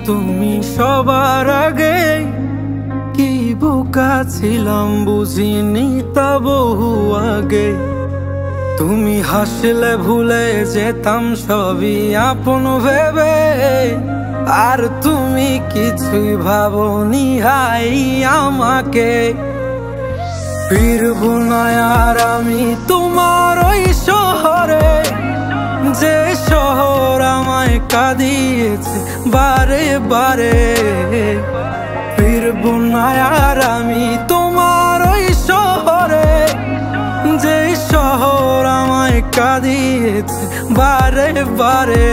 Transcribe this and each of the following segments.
তুমি সবার আগে। কি বোকা ছিলাম বুঝিনি তা বহু আগে। তুমি হাসলে ভুলে যেতাম সবই আপন ভেবে, আর তুমি কিছুই ভাবনি হাই আমাকে। ফিরবো না আর আমি তোমার ওই শহরে, যে শহর আমায় কাঁদিয়েছে বারে বারে। ফিরবো না আর আমি তোমার ওই শহরে, যে শহর আমায় কাঁদিয়েছে বারে বারে।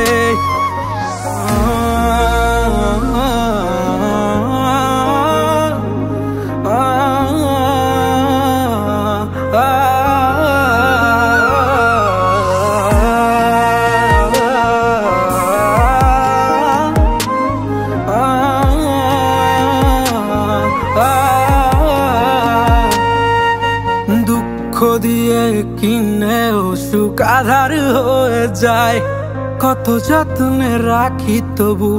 দুঃখ দিয়ে কিনে সুখ আধার হয়ে যায়। কত যত্নে রাখি তবু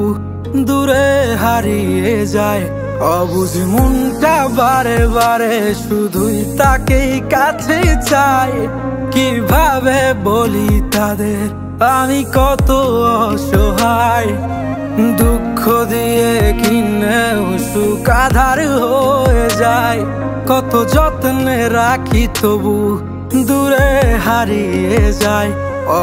দূরে হারিয়ে যায়। অবুঝ মনটা বারে বারে শুধুই তাকেই কাছে চায়। কিভাবে বলি তাদের আমি কত অসহায়। দুঃখ দিয়ে কিনে সুখ আধার হয়ে যায়। কত যত্নে রাখি তবু দূরে হারিয়ে যায়।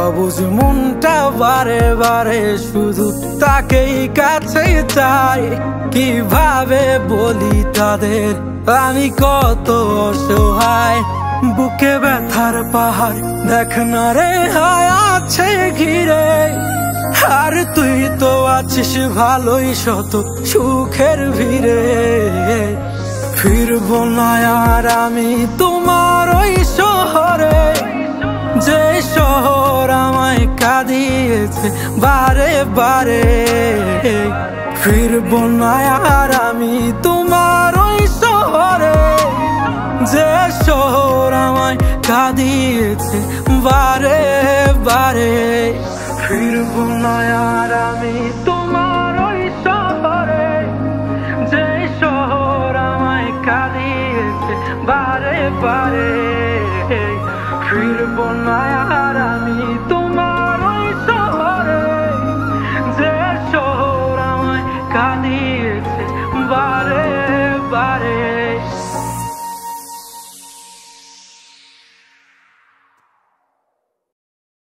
অবুঝ মনটা বারে বারে শুধু তাকেই কাছে চায়। কিভাবে বলি তাদের আমি কত অসহায়। বুকে ব্যথার পাহাড় দেখ না রে হায় আছে ঘিরে, আর তুই তো আছিস ভালোই শত সুখের ভিড়ে। ফিরবো না আর আমি তোমার ওই শহরে, যে শহর আমায় কাঁদিয়েছে বারে বারে। ফিরবো না আর আমি তোমার ওই শহরে, যে শহর আমায় কাঁদিয়েছে বারে বারে। ফিরবো না আর আমি তোমার ওই শহরে, যে শহর আমায় কাঁদিয়েছে বারে বারে। ফিরবো না